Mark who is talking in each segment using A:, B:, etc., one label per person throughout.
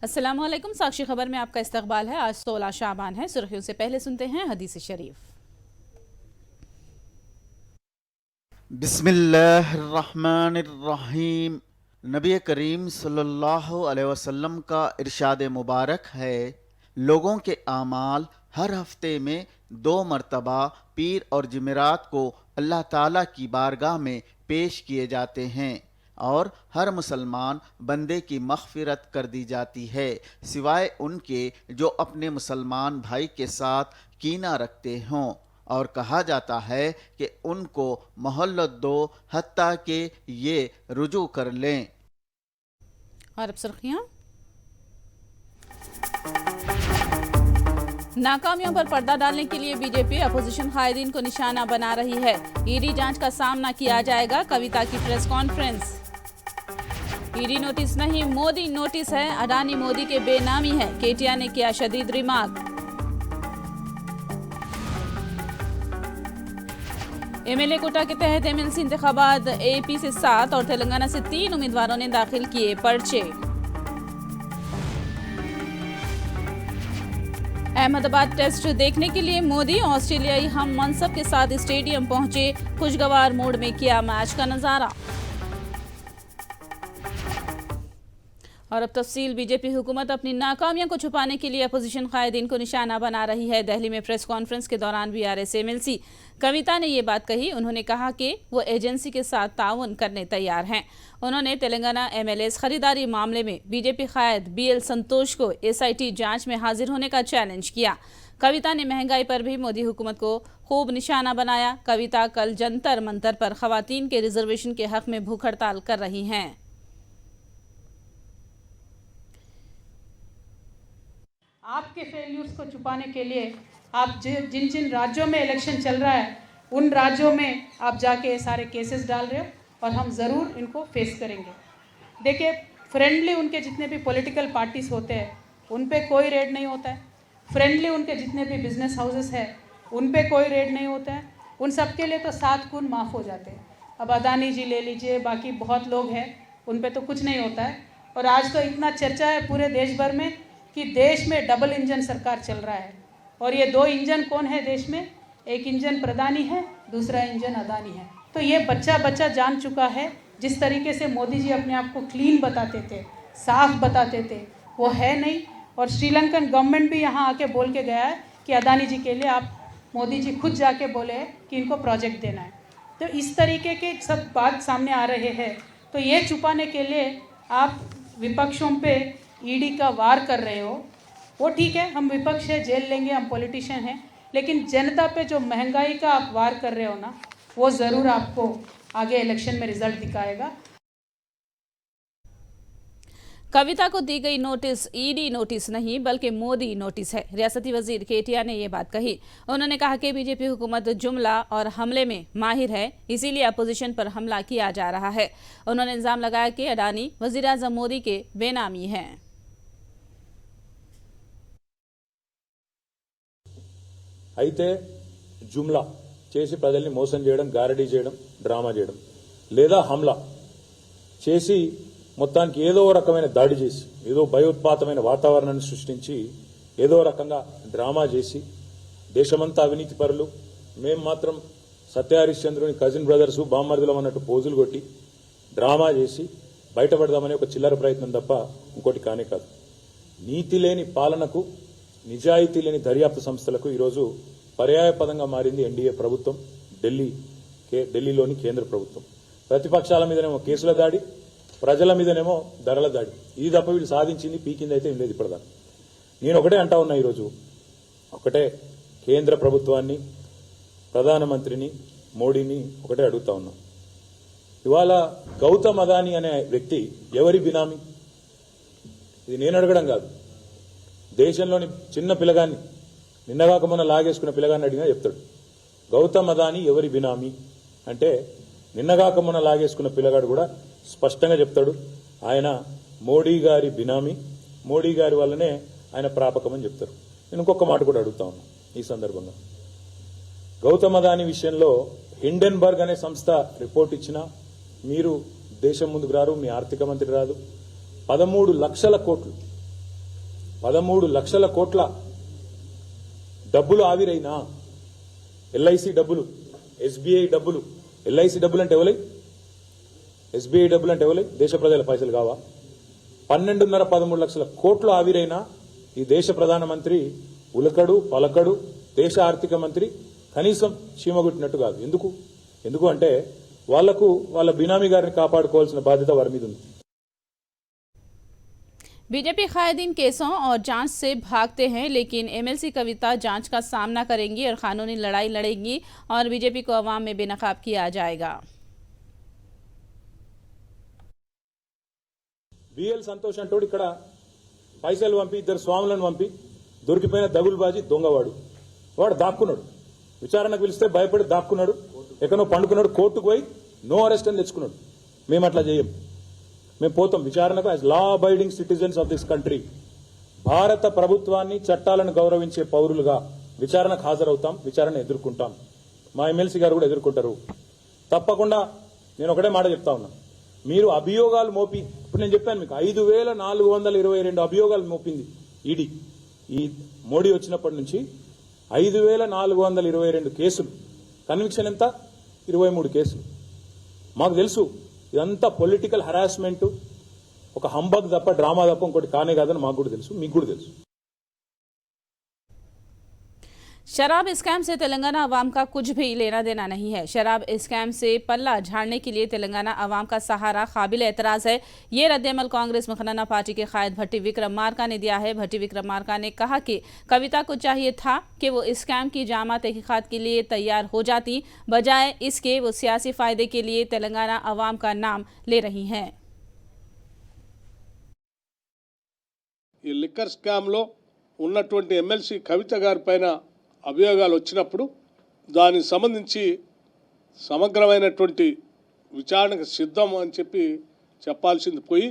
A: अस्सलाम वालेकुम। साक्षी खबर में आपका इस्तकबाल है। आज 16 शाबान है। सुर्खियों से पहले सुनते हैं हदीस शरीफ।
B: बिस्मिल्लाहिर्रहमानिर्रहीम। नबी करीम सल्लल्लाहु अलैहि वसल्लम का इरशाद मुबारक है, लोगों के आमाल हर हफ्ते में 2 मरतबा पीर और जुमेरात को अल्लाह ताला की बारगाह में पेश किए जाते हैं और हर मुसलमान बंदे की मग़फ़िरत कर दी जाती है, सिवाय उनके जो अपने मुसलमान भाई के साथ कीना रखते हों, और कहा जाता है कि उनको मोहल्लत दो हत्ता कि ये रुजू कर लें।
A: और अब सुर्खियां। नाकामियों पर पर्दा डालने के लिए बीजेपी अपोजिशन कायदीन को निशाना बना रही है। ईडी जांच का सामना किया जाएगा। कविता की प्रेस कॉन्फ्रेंस। ईडी नोटिस नहीं, मोदी नोटिस है। अडानी मोदी के बेनामी है। केटीआर ने किया शदीद रिमार्क। एमएलए कोटा के तहत एमएलसी इंतखाबात एपी से 7 और तेलंगाना से 3 उम्मीदवारों ने दाखिल किए पर्चे। अहमदाबाद टेस्ट देखने के लिए मोदी ऑस्ट्रेलियाई हम मनसब के साथ स्टेडियम पहुंचे। खुशगवार मूड में किया मैच का नजारा। और अब तफसील। बीजेपी हुकूमत अपनी नाकामियों को छुपाने के लिए अपोजिशन कायदीन को निशाना बना रही है। दिल्ली में प्रेस कॉन्फ्रेंस के दौरान बीआरएस एमएलसी कविता ने ये बात कही। उन्होंने कहा कि वो एजेंसी के साथ ताउन करने तैयार हैं। उन्होंने तेलंगाना एमएलएस खरीदारी मामले में बीजेपी कायद बीएल संतोष को एसआईटी जांच में हाजिर होने का चैलेंज किया। कविता ने महंगाई पर भी मोदी हुकूमत को खूब निशाना बनाया। कविता कल जंतर मंतर पर खवातीन के रिजर्वेशन के हक में भूख हड़ताल कर रही हैं।
C: आपके फेल्यूर्स को छुपाने के लिए आप जिन जिन राज्यों में इलेक्शन चल रहा है उन राज्यों में आप जाके सारे केसेस डाल रहे हो और हम ज़रूर इनको फेस करेंगे। देखिए, फ्रेंडली उनके जितने भी पॉलिटिकल पार्टीज़ होते हैं उन पे कोई रेड नहीं होता है। फ्रेंडली उनके जितने भी बिजनेस हाउसेस हैं उन पे कोई रेड नहीं होता है। उन सब के लिए तो 7 खून माफ़ हो जाते हैं। अब अदानी जी ले लीजिए, बाकी बहुत लोग हैं, उन पे तो कुछ नहीं होता है। और आज तो इतना चर्चा है पूरे देश भर में कि देश में डबल इंजन सरकार चल रहा है। और ये 2 इंजन कौन है देश में? एक इंजन प्रधानी है, दूसरा इंजन अदानी है। तो ये बच्चा जान चुका है। जिस तरीके से मोदी जी अपने आप को क्लीन बताते थे, साफ बताते थे, वो है नहीं। और श्रीलंकन गवर्नमेंट भी यहाँ आके बोल के गया है कि अदानी जी के लिए आप, मोदी जी खुद जाके बोले कि इनको प्रोजेक्ट देना है। तो इस तरीके के सब बात सामने आ रहे हैं। तो ये छुपाने के लिए आप विपक्षों पे ईडी का वार कर रहे हो, वो ठीक है, हम विपक्ष है, जेल लेंगे, हम पॉलिटिशियन हैं। लेकिन जनता पे जो महंगाई का आप वार कर रहे हो ना, वो ज़रूर आपको आगे इलेक्शन में रिजल्ट दिखाएगा।
A: कविता को दी गई नोटिस ईडी नोटिस नहीं बल्कि मोदी नोटिस है। रियासती वजीर केटीआर ने ये बात कही। उन्होंने कहा कि बीजेपी हुकूमत जुमला और हमले में माहिर है, इसीलिए अपोजिशन पर हमला किया जा रहा है। उन्होंने इल्जाम लगाया कि अडानी वजीर आजम मोदी के बेनामी हैं।
D: అయితే జుమ్లా చేసి ప్రజల్ని మోసం చేయడం, గారడీ చేయడం, డ్రామా చేయడం, లేదా హమ్లా చేసి మొత్తానికి ఏదో రకమైన దాడి చేసి ఏదో భయోత్పాతమైన వాతావరణాన్ని సృష్టించి ఏదో రకంగా డ్రామా చేసి దేశమంతా అవినీతి పరులు, మేం మాత్రం సత్యహరిశ్చంద్రుని కజిన్ బ్రదర్స్ బామ్మర్దులం అన్నట్టు పోజులు కొట్టి డ్రామా చేసి బయటపడదామనే ఒక చిల్లర ప్రయత్నం తప్ప ఇంకోటి కానే కాదు. నీతి లేని పాలనకు, నిజాయితీ లేని దర్యాప్తు సంస్థలకు ఈరోజు పర్యాయ పదంగా మారింది ఎన్డీఏ ప్రభుత్వం, ఢిల్లీలోని కేంద్ర ప్రభుత్వం. ప్రతిపక్షాల మీదనేమో కేసుల దాడి, ప్రజల మీదనేమో ధరల దాడి. ఇది తప్ప వీళ్ళు సాధించింది పీకింది అయితే ఏం లేదు ఇప్పటిదాకా. నేను ఒకటే అంటా ఉన్నా, ఈరోజు ఒకటే కేంద్ర ప్రభుత్వాన్ని, ప్రధానమంత్రిని, మోడీని ఒకటే అడుగుతా ఉన్నా. ఇవాళ గౌతమ్ అదానీ అనే వ్యక్తి ఎవరి బినామీ? ఇది నేను అడగడం కాదు. దేశంలోని చిన్న పిల్లగాన్ని, నిన్నగాక మొన్న లాగేసుకున్న పిల్లగాన్ని అడిగినా చెప్తాడు. గౌతమ్ అదానీ ఎవరి బినామీ అంటే నిన్నగాక మొన్న లాగేసుకున్న పిల్లగాడు కూడా స్పష్టంగా చెప్తాడు, ఆయన మోడీ గారి బినామీ, మోడీ గారి వల్లనే ఆయన ప్రాపకం అని చెప్తారు. నేను ఇంకొక మాట కూడా అడుగుతా ఉన్నా ఈ సందర్భంగా. గౌతమ్ అదానీ విషయంలో హిండెన్బర్గ్ అనే సంస్థ రిపోర్ట్ ఇచ్చినా మీరు దేశం ముందుకు రారు, మీ ఆర్థిక మంత్రి రాదు. 13 లక్షల కోట్లు 13 లక్షల కోట్ల డబ్బులు ఆవిరైనా ఎల్ఐసి డబ్బులు, ఎస్బీఐ డబ్బులు, ఎల్ఐసి డబ్బులు అంటే ఎవలై, ఎస్బీఐ డబ్బులు అంటే ఎవలై, దేశ ప్రజల పైసలు కావా? 12.5-13 లక్షల కోట్లు ఆవిరైనా ఈ దేశ ప్రధానమంత్రి ఉలకడు పలకడు, దేశ ఆర్థిక మంత్రి కనీసం చీమగుట్టినట్టు కాదు. ఎందుకు అంటే వాళ్లకు వాళ్ళ బినామీ గారిని కాపాడుకోవాల్సిన బాధ్యత వారి మీద ఉంది.
A: बीजेपी कायदीन केसों और जांच से भागते हैं, लेकिन एमएलसी कविता जांच का सामना करेंगी और कानूनी लड़ाई लड़ेंगी और बीजेपी को अवाम में बेनकाब किया जाएगा।
D: బిఎల్ సంతోష్ అంటోడు ఇక్కడ పైసలు పంపి 2 స్వాములను పంపి దొరికిపోయిన దగులుబాజీ దొంగవాడు, వాడు దాక్కున్నాడు. విచారణకు పిలిస్తే భయపడి దాక్కున్నాడు, ఎక్కడో పండుకున్నాడు, కోర్టుకు పోయి నో అరెస్ట్ అని తెచ్చుకున్నాడు. మేము అట్లా చేయం, మేము పోతాం విచారణకు as law abiding citizens of this country. భారత ప్రభుత్వాన్ని చట్టాలను గౌరవించే పౌరులుగా విచారణకు హాజరవుతాం, విచారణ ఎదుర్కొంటాం. మా ఎమ్మెల్సీ గారు కూడా ఎదుర్కొంటారు తప్పకుండా. నేను ఒకటే మాట చెప్తా ఉన్నా, మీరు అభియోగాలు మోపి, ఇప్పుడు నేను చెప్పాను మీకు 5,422 అభియోగాలు మోపింది ఈడీ. ఈ మోడీ వచ్చినప్పటి నుంచి 5,422 కేసులు, కన్విక్షన్ ఎంత? 23 కేసులు. మాకు తెలుసు ఇదంతా పొలిటికల్ హరాస్మెంట్, ఒక హంబగ్ తప్ప డ్రామా తప్ప ఇంకోటి కానే కాదని మాకు కూడా తెలుసు, మీకు కూడా తెలుసు.
A: शराब स्कैम से तेलंगाना अवाम का कुछ भी लेना देना नहीं है। शराब स्कैम से पल्ला झाड़ने के लिए तेलंगाना अवाम का सहारा काबिल एतराज है। ये रद्देमल कांग्रेस मुखनना पार्टी के कायद भट्टी विक्रमार्का ने दिया है। भट्टी विक्रमार्का ने कहा कि कविता को चाहिए था कि वो स्कैम की जामा तहकीकात के लिए तैयार हो जाती, बजाय इसके वो सियासी फायदे के लिए तेलंगाना अवाम का नाम ले रही हैं।
E: ఈ లిక్కర్ స్కామ్లో ఉన్నటువంటి ఎమ్మెల్సీ కవిత గారి పైన అభియోగాలు వచ్చినప్పుడు దానికి సంబంధించి సమగ్రమైనటువంటి విచారణకు సిద్ధం అని చెప్పాల్సింది పోయి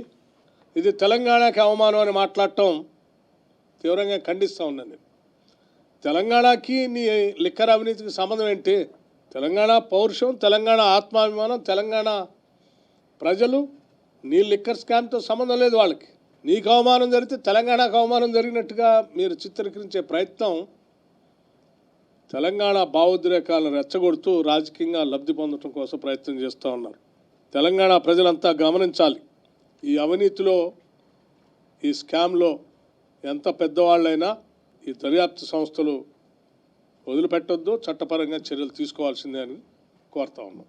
E: ఇది తెలంగాణకి అవమానం అని మాట్లాడటం తీవ్రంగా ఖండిస్తూ ఉన్నాను నేను. తెలంగాణకి నీ లిక్కర్ అవినీతికి సంబంధం ఏంటి? తెలంగాణ పౌరుషం, తెలంగాణ ఆత్మాభిమానం, తెలంగాణ ప్రజలు నీ లిక్కర్ స్కామ్తో సంబంధం లేదు వాళ్ళకి. నీకు అవమానం జరిగితే తెలంగాణకు అవమానం జరిగినట్టుగా మీరు చిత్రీకరించే ప్రయత్నం తెలంగాణ భావోద్రేకాలను రెచ్చగొడుతూ రాజకీయంగా లబ్ధి పొందడం కోసం ప్రయత్నం చేస్తూ ఉన్నారు. తెలంగాణ ప్రజలంతా గమనించాలి, ఈ అవినీతిలో, ఈ స్కామ్లో ఎంత పెద్దవాళ్ళైనా ఈ దర్యాప్తు సంస్థలు వదిలిపెట్టొద్దు, చట్టపరంగా చర్యలు తీసుకోవాల్సిందే అని కోరుతా ఉన్నాం.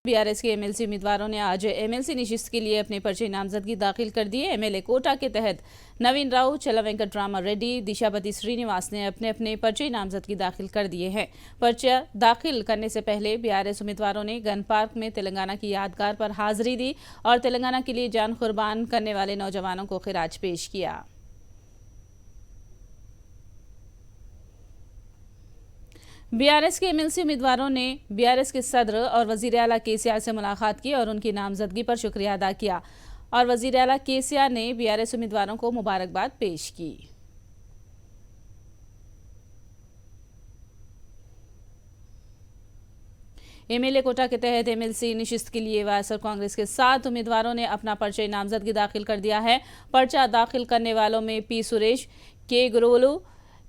A: बीआरएस के एमएलसी उम्मीदवारों ने आज एमएलसी निशिस्त के लिए अपने पर्चे नामजदगी दाखिल कर दिए। एमएलए कोटा के तहत नवीन राव, चला वेंकटरामा रेड्डी, दिशापति श्रीनिवास ने अपने अपने पर्चे नामजदगी दाखिल कर दिए हैं। पर्चा दाखिल करने से पहले बीआरएस उम्मीदवारों ने गन पार्क में तेलंगाना की यादगार पर हाजिरी दी और तेलंगाना के लिए जान कुर्बान करने वाले नौजवानों को खिराज पेश किया। बीआरएस के एमएलसी उम्मीदवारों ने बीआरएस के सदर और वजीर आला केसीआर से मुलाकात की और उनकी नामजदगी पर शुक्रिया अदा किया और वजीर आला केसीआर ने बीआरएस उम्मीदवारों को मुबारकबाद पेश की। एमएलए कोटा के तहत एमएलसी निशिस्त के लिए वायएसआर कांग्रेस के 7 उम्मीदवारों ने अपना पर्चा नामजदगी दाखिल कर दिया है। पर्चा दाखिल करने वालों में पी सुरेश, के गुरुवलु,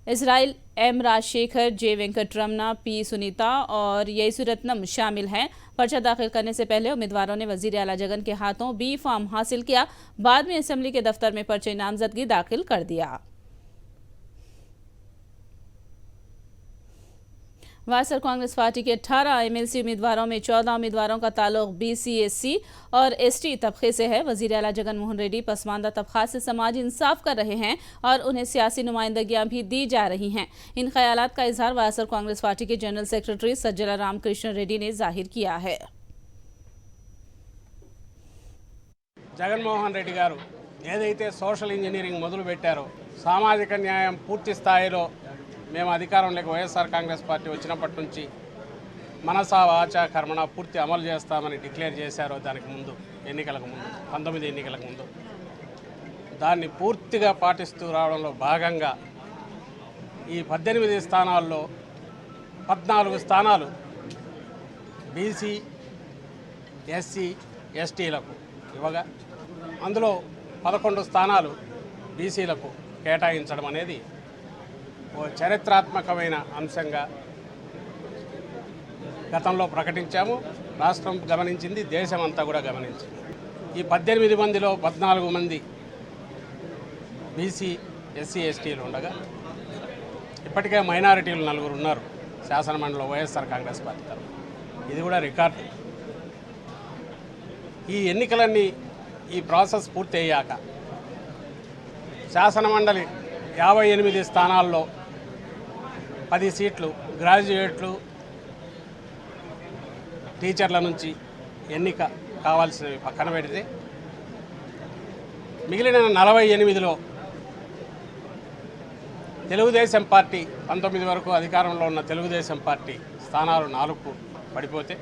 A: इजराइल एम राजशेखर, जे वेंकटरमना, पी सुनीता और येसुरत्नम शामिल हैं। पर्चा दाखिल करने से पहले उम्मीदवारों ने वजीर आला जगन के हाथों बी फॉर्म हासिल किया, बाद में असेंबली के दफ्तर में पर्चे नामजदगी दाखिल कर दिया। वायएसआर कांग्रेस पार्टी के 18 एमएलसी उम्मीदवारों में 14 उम्मीदवारों का ताल्लुक बीसी, एससी और एसटी तबके से है। वजीर आला जगन मोहन रेड्डी पसमानदा तबका से समाजी इंसाफ कर रहे हैं और उन्हें सियासी नुमाइंदगियां भी दी जा रही हैं। इन ख्यालात का इजहार वायएसआर कांग्रेस पार्टी के जनरल सेक्रेटरी सज्जला रामकृष्ण रेड्डी ने जाहिर किया है।
F: జగన్మోహన్ రెడ్డి గారు ఏదైతే సోషల్ ఇంజనీరింగ్ మొదలు పెట్టారో, సామాజిక న్యాయం పూర్తి స్థాయిలో మేము అధికారంలోకి వైఎస్ఆర్ కాంగ్రెస్ పార్టీ వచ్చినప్పటి నుంచి మనసా వాచా కర్మణ పూర్తి అమలు చేస్తామని డిక్లేర్ చేశారో, దానికి ముందు ఎన్నికలకు ముందు 19 ఎన్నికలకు ముందు దాన్ని పూర్తిగా పాటిస్తూ రావడంలో భాగంగా ఈ 18 స్థానాల్లో 14 స్థానాలు బీసీ, ఎస్సీ, ఎస్టీలకు ఇవ్వగా అందులో 11 స్థానాలు బీసీలకు, కేటాయించడం అనేది ఓ చరిత్రాత్మకమైన అంశంగా గతంలో ప్రకటించాము. రాష్ట్రం గమనించింది, దేశం అంతా కూడా గమనించింది. ఈ 18 మందిలో 14 మంది బీసీ, ఎస్సీ, ఎస్టీలు ఉండగా ఇప్పటికే మైనారిటీలు 4 ఉన్నారు శాసనమండలిలో వైఎస్ఆర్ కాంగ్రెస్ పార్టీ తరఫున. ఇది కూడా రికార్డు. ఈ ఎన్నికలన్నీ ఈ ప్రాసెస్ పూర్తి అయ్యాక శాసనమండలి 58 స్థానాల్లో 10 సీట్లు గ్రాడ్యుయేట్లు, టీచర్ల నుంచి ఎన్నిక కావాల్సినవి పక్కన పెడితే మిగిలిన 48లో తెలుగుదేశం పార్టీ 19 వరకు అధికారంలో ఉన్న తెలుగుదేశం పార్టీ స్థానాలు 4కు పడిపోతే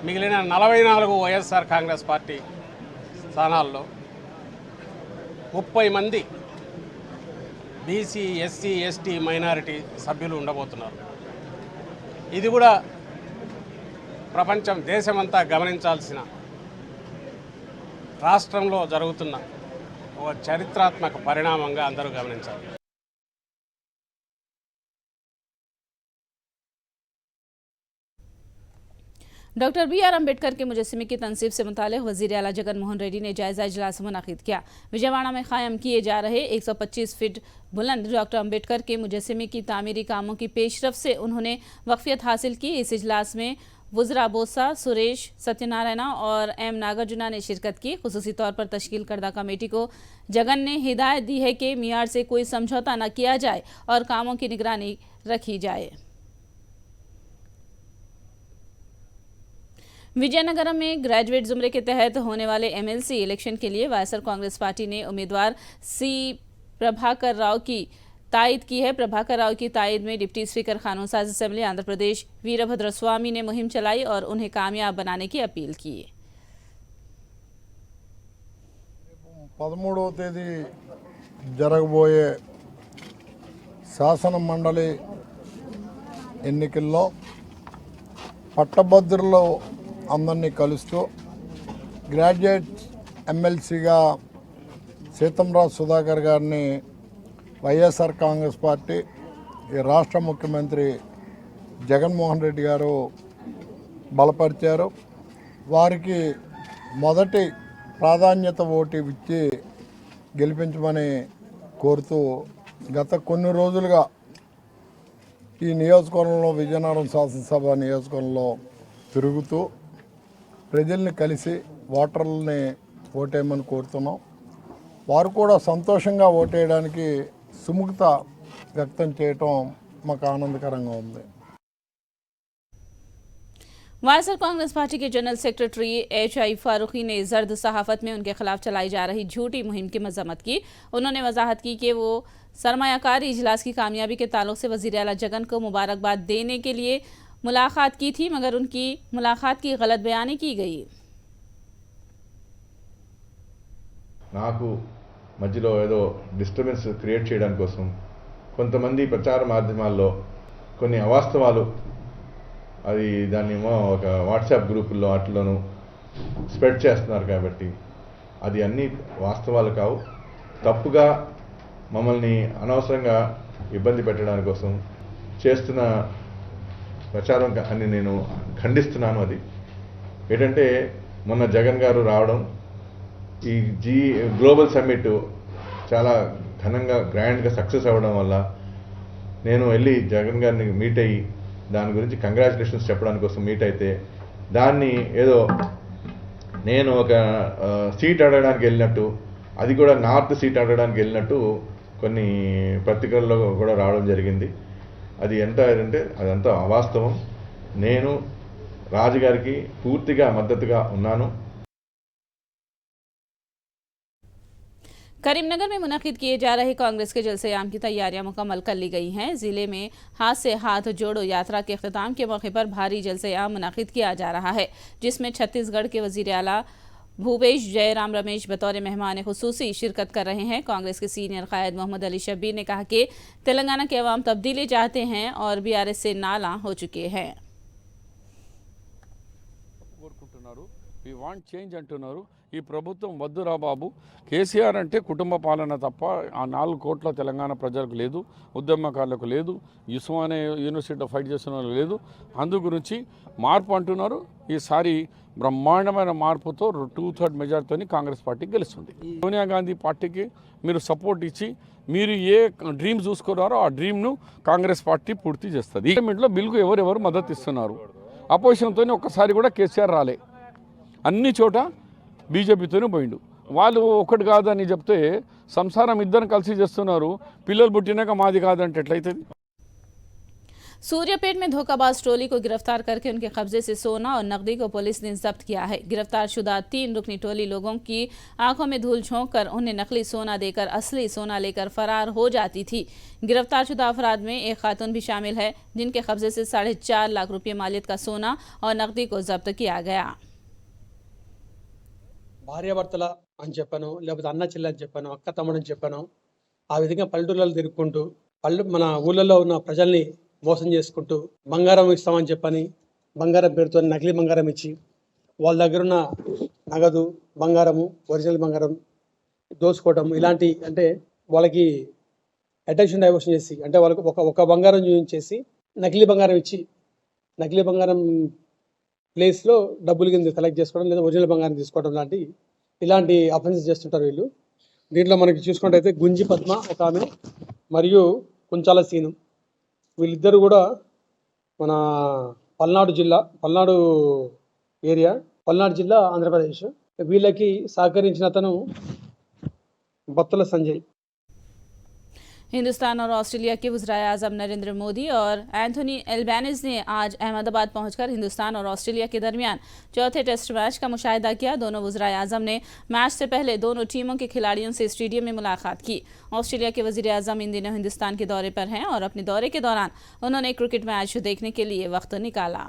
F: మిగిలిన 44 వైఎస్ఆర్ కాంగ్రెస్ పార్టీ స్థానాల్లో 30 మంది బీసీ, ఎస్సీ, ఎస్టీ, మైనారిటీ సభ్యులు ఉండబోతున్నారు. ఇది కూడా ప్రపంచం, దేశమంతా గమనించాల్సిన రాష్ట్రంలో జరుగుతున్న ఒక చరిత్రాత్మక పరిణామంగా అందరూ గమనించాలి.
A: Doctor B R. अम्बेडकर के मुजस्समे की तनसीब से मुतालिक वज़ीर आला जगन मोहन रेड्डी ने जायज़ा इजलास मुनाकिद किया। विजयवाड़ा में कायम किए जा रहे 125 फीट बुलंद डॉक्टर अम्बेडकर के मुजस्समे की तामीरी कामों की पेशरफ से उन्होंने वक्फियत हासिल की। इस इजलास में वुज़रा बोसा, सुरेश सत्यनारायणा और एम नागार्जुना ने शिरकत की। खुसूसी तौर पर तश्कील करदा कमेटी को जगन ने हिदायत दी है कि मियार से कोई समझौता न किया जाए और कामों की निगरानी रखी जाए। विजयनगरम में ग्रेजुएट जुमरे के तहत होने वाले एमएलसी इलेक्शन के लिए वायएसआर कांग्रेस पार्टी ने उम्मीदवार सी प्रभाकर राव की तायद की है। प्रभाकर राव की तायद में डिप्टी स्पीकर कानून साज असेंबली आंध्र प्रदेश वीरभद्र स्वामी ने मुहिम चलाई और उन्हें कामयाब बनाने की अपील की।
G: 13వ తేదీ జరగబోయే శాసన మండలి ఎన్నికల్లో పట్టభద్రులు అందరినీ కలుస్తూ గ్రాడ్యుయేట్ ఎమ్మెల్సీగా సీతంరాజు సుధాకర్ గారిని వైఎస్ఆర్ కాంగ్రెస్ పార్టీ ఈ రాష్ట్ర ముఖ్యమంత్రి జగన్మోహన్ రెడ్డి గారు బలపరిచారు. వారికి మొదటి ప్రాధాన్యత ఓటు ఇచ్చి గెలిపించమని కోరుతూ గత కొన్ని రోజులుగా ఈ నియోజకవర్గంలో, విజయనగరం శాసనసభ నియోజకవర్గంలో తిరుగుతూ ప్రజల్ని కలిసి ఓటర్లని ఓటేయమని కోరుతున్నాం. వారు కూడా సంతోషంగా ఓటేయడానికి సుముఖత వ్యక్తం చేయటం మాకు ఆనందకరంగా ఉంది.
A: वायएसआर कांग्रेस पार्टी के जनरल सेक्रेटरी एच.आई. फारूकी ने जर्द सहाफत में उनके खिलाफ चलाई जा रही झूठी मुहिम की मजम्मत की। उन्होंने वजाहत की कि वो सरमायाकारी इजलास की कामयाबी के ताल्लुक से वज़ीर आला जगन को मुबारकबाद देने के लिए मुलाकात की थी, मगर उनकी मुलाकात की गलत बयानी की गई।
H: నాకు మధ్యలో ఏదో డిస్టర్బెన్స్ క్రియేట్ చేయడం కోసం కొంతమంది ప్రచార మాధ్యమాల్లో కొన్ని అవాస్తవాలు, అది దాన్నేమో ఒక వాట్సాప్ గ్రూపుల్లో వాటిలోనూ స్ప్రెడ్ చేస్తున్నారు. కాబట్టి అది అన్నీ వాస్తవాలు కావు. తప్పుగా మమ్మల్ని అనవసరంగా ఇబ్బంది పెట్టడానికి కోసం చేస్తున్న ప్రచారం అని నేను ఖండిస్తున్నాను. అది ఏంటంటే మొన్న జగన్ గారు రావడం, ఈ గ్లోబల్ సమ్మిట్ చాలా ఘనంగా గ్రాండ్గా సక్సెస్ అవ్వడం వల్ల నేను వెళ్ళి జగన్ గారిని మీట్ అయ్యి దాని గురించి కంగ్రాచులేషన్స్ చెప్పడానికి కోసం మీట్ అయితే దాన్ని ఏదో నేను ఒక సీట్ అడగడానికి వెళ్ళినట్టు, అది కూడా నార్త్ సీట్ అడగడానికి వెళ్ళినట్టు కొన్ని పత్రికల్లో కూడా రావడం జరిగింది. అది ఎంత అంటే అదంతా అవాస్తవం. నేను రాజుగారికి పూర్తిగా మద్దతుగా ఉన్నాను.
A: करीमनगर में मुनाकिद किए जा रहे कांग्रेस के जलसे-ए-आम की तैयारियां मुकम्मल कर ली गई हैं। जिले में हाथ से हाथ जोड़ो यात्रा के अख्ताम के मौके पर भारी जलसे-ए-आम मुनाकिद किया जा रहा है, जिसमें छत्तीसगढ़ के वज़ीर आला भूपेश जयराम रमेश बतौर मेहमान खुसूसी शिरकत कर रहे हैं। कांग्रेस के सीनियर कायद मोहम्मद अली शब्बीर ने कहा कि तेलंगाना के अवाम तब्दीली चाहते हैं और बीआरएस से नाला हो चुके हैं।
I: We want change అంటున్నారు.
F: ఈ ప్రభుత్వం వద్దురా బాబు, కేసీఆర్ అంటే కుటుంబ పాలన తప్ప ఆ 4 కోట్ల తెలంగాణ ప్రజలకు లేదు, ఉద్యమకారులకు లేదు, ఉస్మానియా యూనివర్సిటీలో ఫైట్ చేస్తున్న వాళ్ళకి లేదు. అందు గురించి మార్పు అంటున్నారు. ఈసారి బ్రహ్మాండమైన మార్పుతో 2/3 మెజార్టీతో కాంగ్రెస్ పార్టీ గెలుస్తుంది. సోనియా గాంధీ పార్టీకి మీరు సపోర్ట్ ఇచ్చి మీరు ఏ డ్రీమ్ చూసుకున్నారో ఆ డ్రీమ్ను కాంగ్రెస్ పార్టీ పూర్తి చేస్తుంది. పార్లమెంట్లో బిల్లుకు ఎవరెవరు మద్దతు ఇస్తున్నారు? అపోజిషన్తో ఒక్కసారి కూడా కేసీఆర్ రాలే, అన్ని చోట బీజేపీతోనే పోయిండు. వాళ్ళు ఒకటి కాదని చెప్తే సంసారం ఇద్దరు కలిసి చేస్తున్నారు, పిల్లలు పుట్టినాక మాది కాదంటే ఎట్లయితుంది?
A: सूर्यापेट में धोखाबाज ट्रोली को गिरफ्तार करके उनके कब्जे से सोना और नकदी को पुलिस ने जब्त किया है। गिरफ्तार शुदा 3 रुकनी टोली लोगों की आंखों में धूल झोंक कर उन्हें नकली सोना देकर असली सोना लेकर फरार हो जाती थी। गिरफ्तार शुदा अफराद में एक खातून भी शामिल है, जिनके कब्जे से 4.5 लाख रुपये मालियत का सोना और नकदी को जब्त किया गया।
I: భార్యాభర్తల అని చెప్పాను, లేకపోతే అన్న చెల్లి అని చెప్పాను, అక్క తమ్ముడు అని చెప్పాను. ఆ విధంగా పల్లెటూళ్ళలో తిరుగుకుంటూ మన ఊళ్ళల్లో ఉన్న ప్రజల్ని మోసం చేసుకుంటూ బంగారం ఇస్తామని చెప్పని బంగారం పేరుతో నకిలీ బంగారం ఇచ్చి వాళ్ళ దగ్గర ఉన్న నగదు బంగారము ఒరిజినల్ బంగారం దోచుకోవడం, ఇలాంటి అంటే వాళ్ళకి అటెన్షన్ డైవర్షన్ చేసి అంటే వాళ్ళకి ఒక బంగారం చూపించేసి నకిలీ బంగారం ఇచ్చి నకిలీ బంగారం ప్లేస్లో డబ్బులు కింద కలెక్ట్ చేసుకోవడం లేదా ఒరిజినల్ బంగారం తీసుకోవడం ఇలాంటి అఫెన్సెస్ చేస్తుంటారు వీళ్ళు. దీంట్లో మనకి చూసుకుంటే గుంజి పద్మ ఒక ఆమె మరియు కుంచాల సీను, వీళ్ళిద్దరు కూడా మన పల్నాడు జిల్లా ఆంధ్రప్రదేశ్. వీళ్ళకి సహకరించిన అతను బత్తుల సంజయ్.
A: हिंदुस्तान और ऑस्ट्रेलिया के वज़ीर आज़म नरेंद्र मोदी और एंथोनी एल्बेनीज़ ने आज अहमदाबाद पहुंचकर हिंदुस्तान और ऑस्ट्रेलिया के दरमियान चौथे टेस्ट मैच का मुशाहिदा किया। दोनों वज़ीर आज़म ने मैच से पहले दोनों टीमों के खिलाड़ियों से स्टेडियम में मुलाकात की। ऑस्ट्रेलिया के वज़ीर आज़म इन दिनों हिंदुस्तान के दौरे पर हैं और अपने दौरे के दौरान उन्होंने क्रिकेट मैच देखने के लिए वक्त निकाला।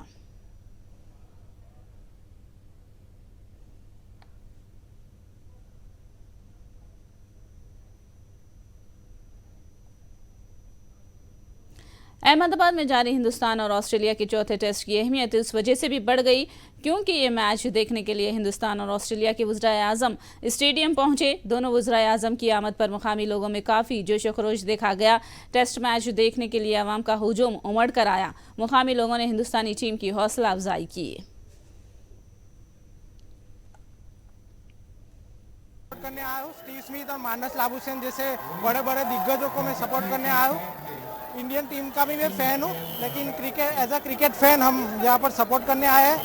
A: अहमदाबाद में जारी हिंदुस्तान और ऑस्ट्रेलिया के चौथे टेस्ट की अहमियत इस वजह से भी बढ़ गई क्योंकि ये मैच देखने के लिए हिंदुस्तान और ऑस्ट्रेलिया के वज़ीर आज़म स्टेडियम पहुंचे। दोनों वज़ीर आज़म की आमद पर मुकामी लोगों में काफ़ी जोश व खरोश देखा गया। टेस्ट मैच देखने के लिए अवाम का हुजूम उमड़ कर आया। मुकामी लोगों ने हिंदुस्तानी टीम की हौसला अफजाई की।
J: करने आया हूँ स्टीव स्मिथ और मानस लाबुसेन जैसे बड़े बड़े दिग्गजों को मैं सपोर्ट करने आया हूँ। इंडियन टीम का भी मैं फ़ैन हूँ, लेकिन एज अ क्रिकेट फ़ैन हम यहाँ पर सपोर्ट करने आए हैं,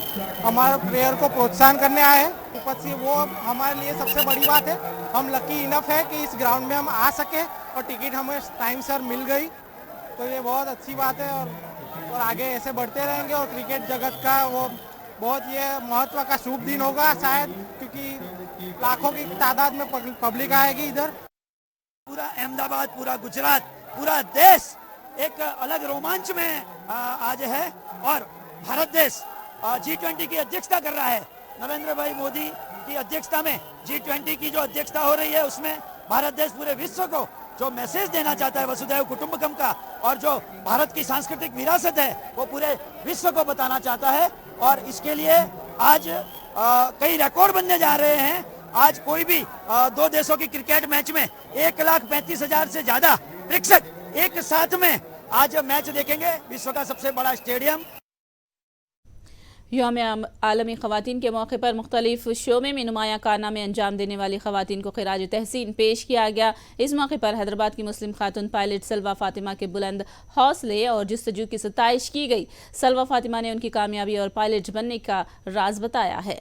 J: हमारे प्लेयर को प्रोत्साहन करने आए हैं। ऊपर से वो हमारे लिए सबसे बड़ी बात है। हम लकी इनफ है कि इस ग्राउंड में हम आ सके और टिकट हमें टाइम सर मिल गई, तो ये बहुत अच्छी बात है। और आगे ऐसे बढ़ते रहेंगे और क्रिकेट जगत का वो बहुत ये महत्व का शुभ दिन होगा शायद, क्योंकि लाखों की तादाद में पब्लिक आएगी इधर।
K: पूरा अहमदाबाद, पूरा गुजरात, पूरा देश एक अलग रोमांच में आज है और भारत देश G20 की अध्यक्षता कर रहा है। नरेंद्र भाई मोदी की अध्यक्षता में G20 की जो अध्यक्षता हो रही है उसमें भारत देश पूरे विश्व को जो मैसेज देना चाहता है वसुधैव कुटुंबकम का, और जो भारत की सांस्कृतिक विरासत है वो पूरे विश्व को बताना चाहता है। और इसके लिए आज कई रिकॉर्ड बनने जा रहे हैं। आज कोई भी दो देशों की क्रिकेट मैच में 1,35,000 से ज्यादा प्रेक्षक एक साथ में आज मैच देखेंगे। विश्व का सबसे बड़ा स्टेडियम।
A: यौम आलमी ख़वातीन के मौके पर मुख्तलिफ शोबे में नुमाया कारनामे अंजाम देने वाली ख़वातीन को खिराज तहसीन पेश किया गया। इस मौके पर हैदराबाद की मुस्लिम खातून पायलट सलवा फातिमा के बुलंद हौसले और जस्तजू की सताइश की गई। सलवा फातिमा ने उनकी कामयाबी और पायलट बनने का राज बताया है।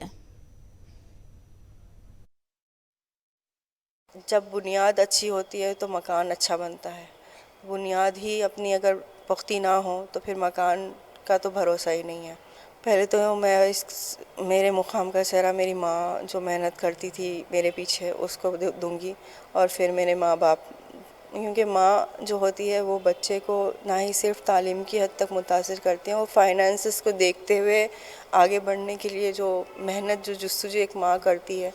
L: जब बुनियाद अच्छी होती है तो मकान अच्छा बनता है। बुनियाद ही अपनी अगर पुख्ती ना हो तो फिर मकान का तो भरोसा ही नहीं है। पहले तो मैं मेरे मुकाम का सेहरा मेरी माँ जो मेहनत करती थी मेरे पीछे उसको दूंगी, और फिर मेरे माँ बाप, क्योंकि माँ जो होती है वो बच्चे को ना ही सिर्फ तालीम की हद तक मुतासिर करती हैं, वो फाइनेंसेस को देखते हुए आगे बढ़ने के लिए जो मेहनत जो जस्तजू एक माँ करती है,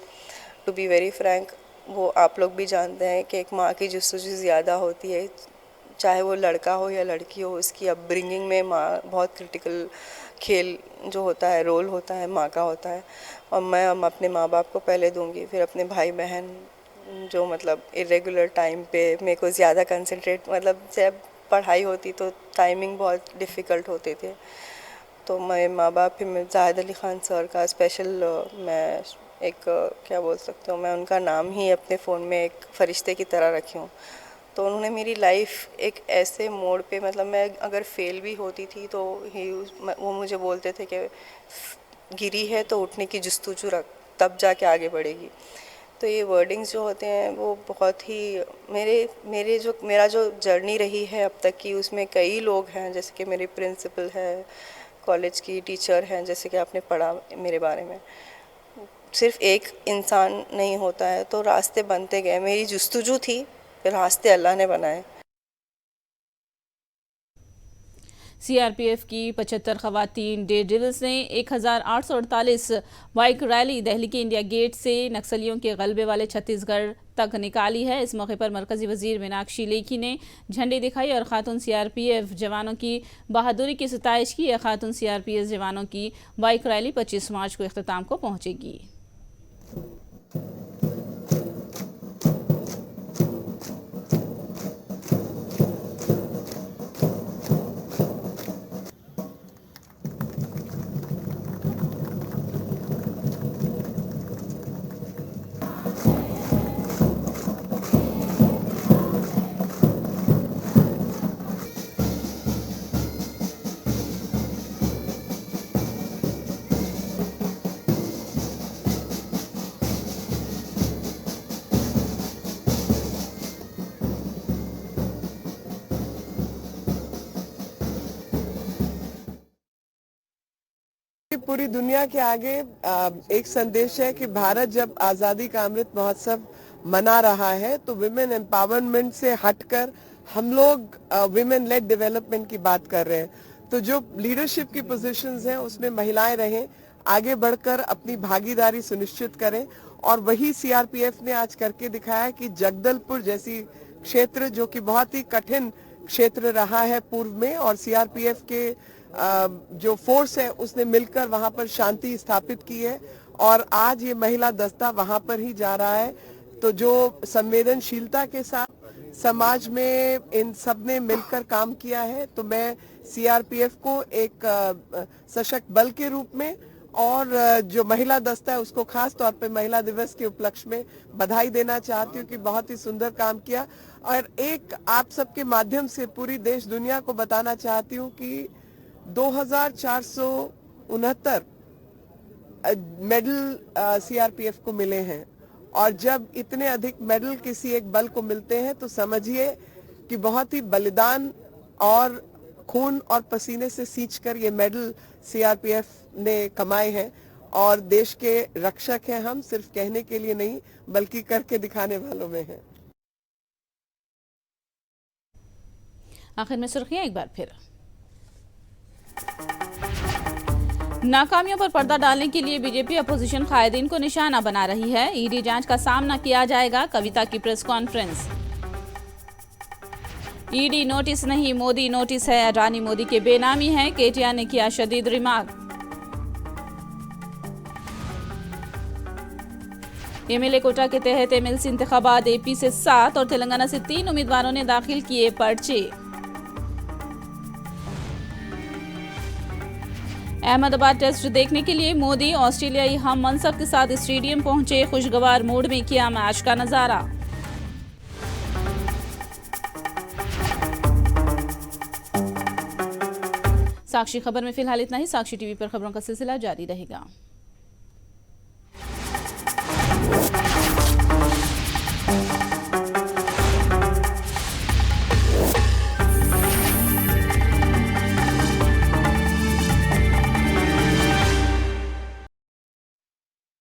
L: टू बी वेरी फ्रैंक, वो आप लोग भी जानते हैं कि एक माँ की जस्तजू ज़्यादा होती है, चाहे वो लड़का हो या लड़की हो। उसकी अपब्रिंगिंग में माँ बहुत क्रिटिकल खेल जो होता है, रोल होता है माँ का होता है, और मैं अपने माँ बाप को पहले दूंगी, फिर अपने भाई बहन जो मतलब इरेगुलर टाइम पे मेरे को ज़्यादा कंसंट्रेट, मतलब जब पढ़ाई होती तो टाइमिंग बहुत डिफ़िकल्ट होते थे, तो मैं माँ बाप, फिर मैं जाहिद अली ख़ान सर का स्पेशल मैं एक क्या बोल सकती हूँ, मैं उनका नाम ही अपने फ़ोन में एक फ़रिश्ते की तरह रखी हूँ। तो उन्होंने मेरी लाइफ एक ऐसे मोड़ पे, मतलब मैं अगर फेल भी होती थी तो वो मुझे बोलते थे कि गिरी है तो उठने की जुस्तजू रख, तब जाके आगे बढ़ेगी। तो ये वर्डिंग्स जो होते हैं वो बहुत ही मेरा जो जर्नी रही है अब तक की, उसमें कई लोग हैं, जैसे कि मेरे प्रिंसिपल है, कॉलेज की टीचर हैं, जैसे कि आपने पढ़ा मेरे बारे में। सिर्फ एक इंसान नहीं होता है, तो रास्ते बनते गए। मेरी जुस्तजू थी, फिर रास्ते अल्लाह ने बनाए।
A: सीआरपीएफ की 75 खवातीन डे डेविल्स ने 1848 बाइक रैली दिल्ली के इंडिया गेट से नक्सलियों के गलबे वाले छत्तीसगढ़ तक निकाली है। इस मौके पर मरकजी वजीर मीनाक्षी लेखी ने झंडी दिखाई और खातून सीआरपीएफ जवानों की बहादुरी की सताइश की। यह खातून सीआरपीएफ जवानों की बाइक रैली 25 मार्च को इख्तिताम को पहुंचेगी।
M: पूरी दुनिया के आगे एक संदेश है कि भारत जब आज़ादी का अमृत महोत्सव मना रहा है तो विमेन एम्पावरमेंट से हटकर हम लोग विमेन लेड डेवलपमेंट की बात कर रहे हैं। तो जो लीडरशिप की पोजीशंस हैं उसमें महिलाएं रहें, आगे बढ़कर अपनी भागीदारी सुनिश्चित करें, और वही सीआरपीएफ ने आज करके दिखाया कि जगदलपुर जैसी क्षेत्र जो कि बहुत ही कठिन क्षेत्र रहा है पूर्व में, और सीआरपीएफ के जो फोर्स है उसने मिलकर वहां पर शांति स्थापित की है, और आज ये महिला दस्ता वहां पर ही जा रहा है। तो जो संवेदनशीलता के साथ समाज में इन सब ने मिलकर काम किया है, तो मैं सीआरपीएफ को एक सशक्त बल के रूप में, और जो महिला दस्ता है उसको खास तौर पे महिला दिवस के उपलक्ष्य में बधाई देना चाहती हूँ कि बहुत ही सुंदर काम किया। और एक आप सबके माध्यम से पूरी देश दुनिया को बताना चाहती हूँ कि 2469 मेडल सीआरपीएफ को मिले हैं, और जब इतने अधिक मेडल किसी एक बल को मिलते हैं तो समझिए कि बहुत ही बलिदान और खून और पसीने से सींचकर ये मेडल सीआरपीएफ ने कमाए हैं, और देश के रक्षक हैं हम, सिर्फ कहने के लिए नहीं बल्कि करके दिखाने वालों में हैं।
A: आखिर में सुर्खियां एक बार फिर। नाकामियों पर पर्दा डालने के लिए बीजेपी अपोजिशन कायदीन को निशाना बना रही है। ईडी जांच का सामना किया जाएगा, कविता की प्रेस कॉन्फ्रेंस। ईडी नोटिस नहीं मोदी नोटिस है, अडानी मोदी के बेनामी है, केटीआर ने किया शदीद रिमार्क। एमएलए कोटा के तहत एमएलसी इंतखाबात एपी से 7 और तेलंगाना से 3 उम्मीदवारों ने दाखिल किए पर्चे। अहमदाबाद टेस्ट देखने के लिए मोदी ऑस्ट्रेलियाई हम मनसब के साथ स्टेडियम पहुंचे, खुशगवार मूड में किया मैच का नजारा। साक्षी खबर में फिलहाल इतना ही। साक्षी टीवी पर खबरों का सिलसिला जारी रहेगा।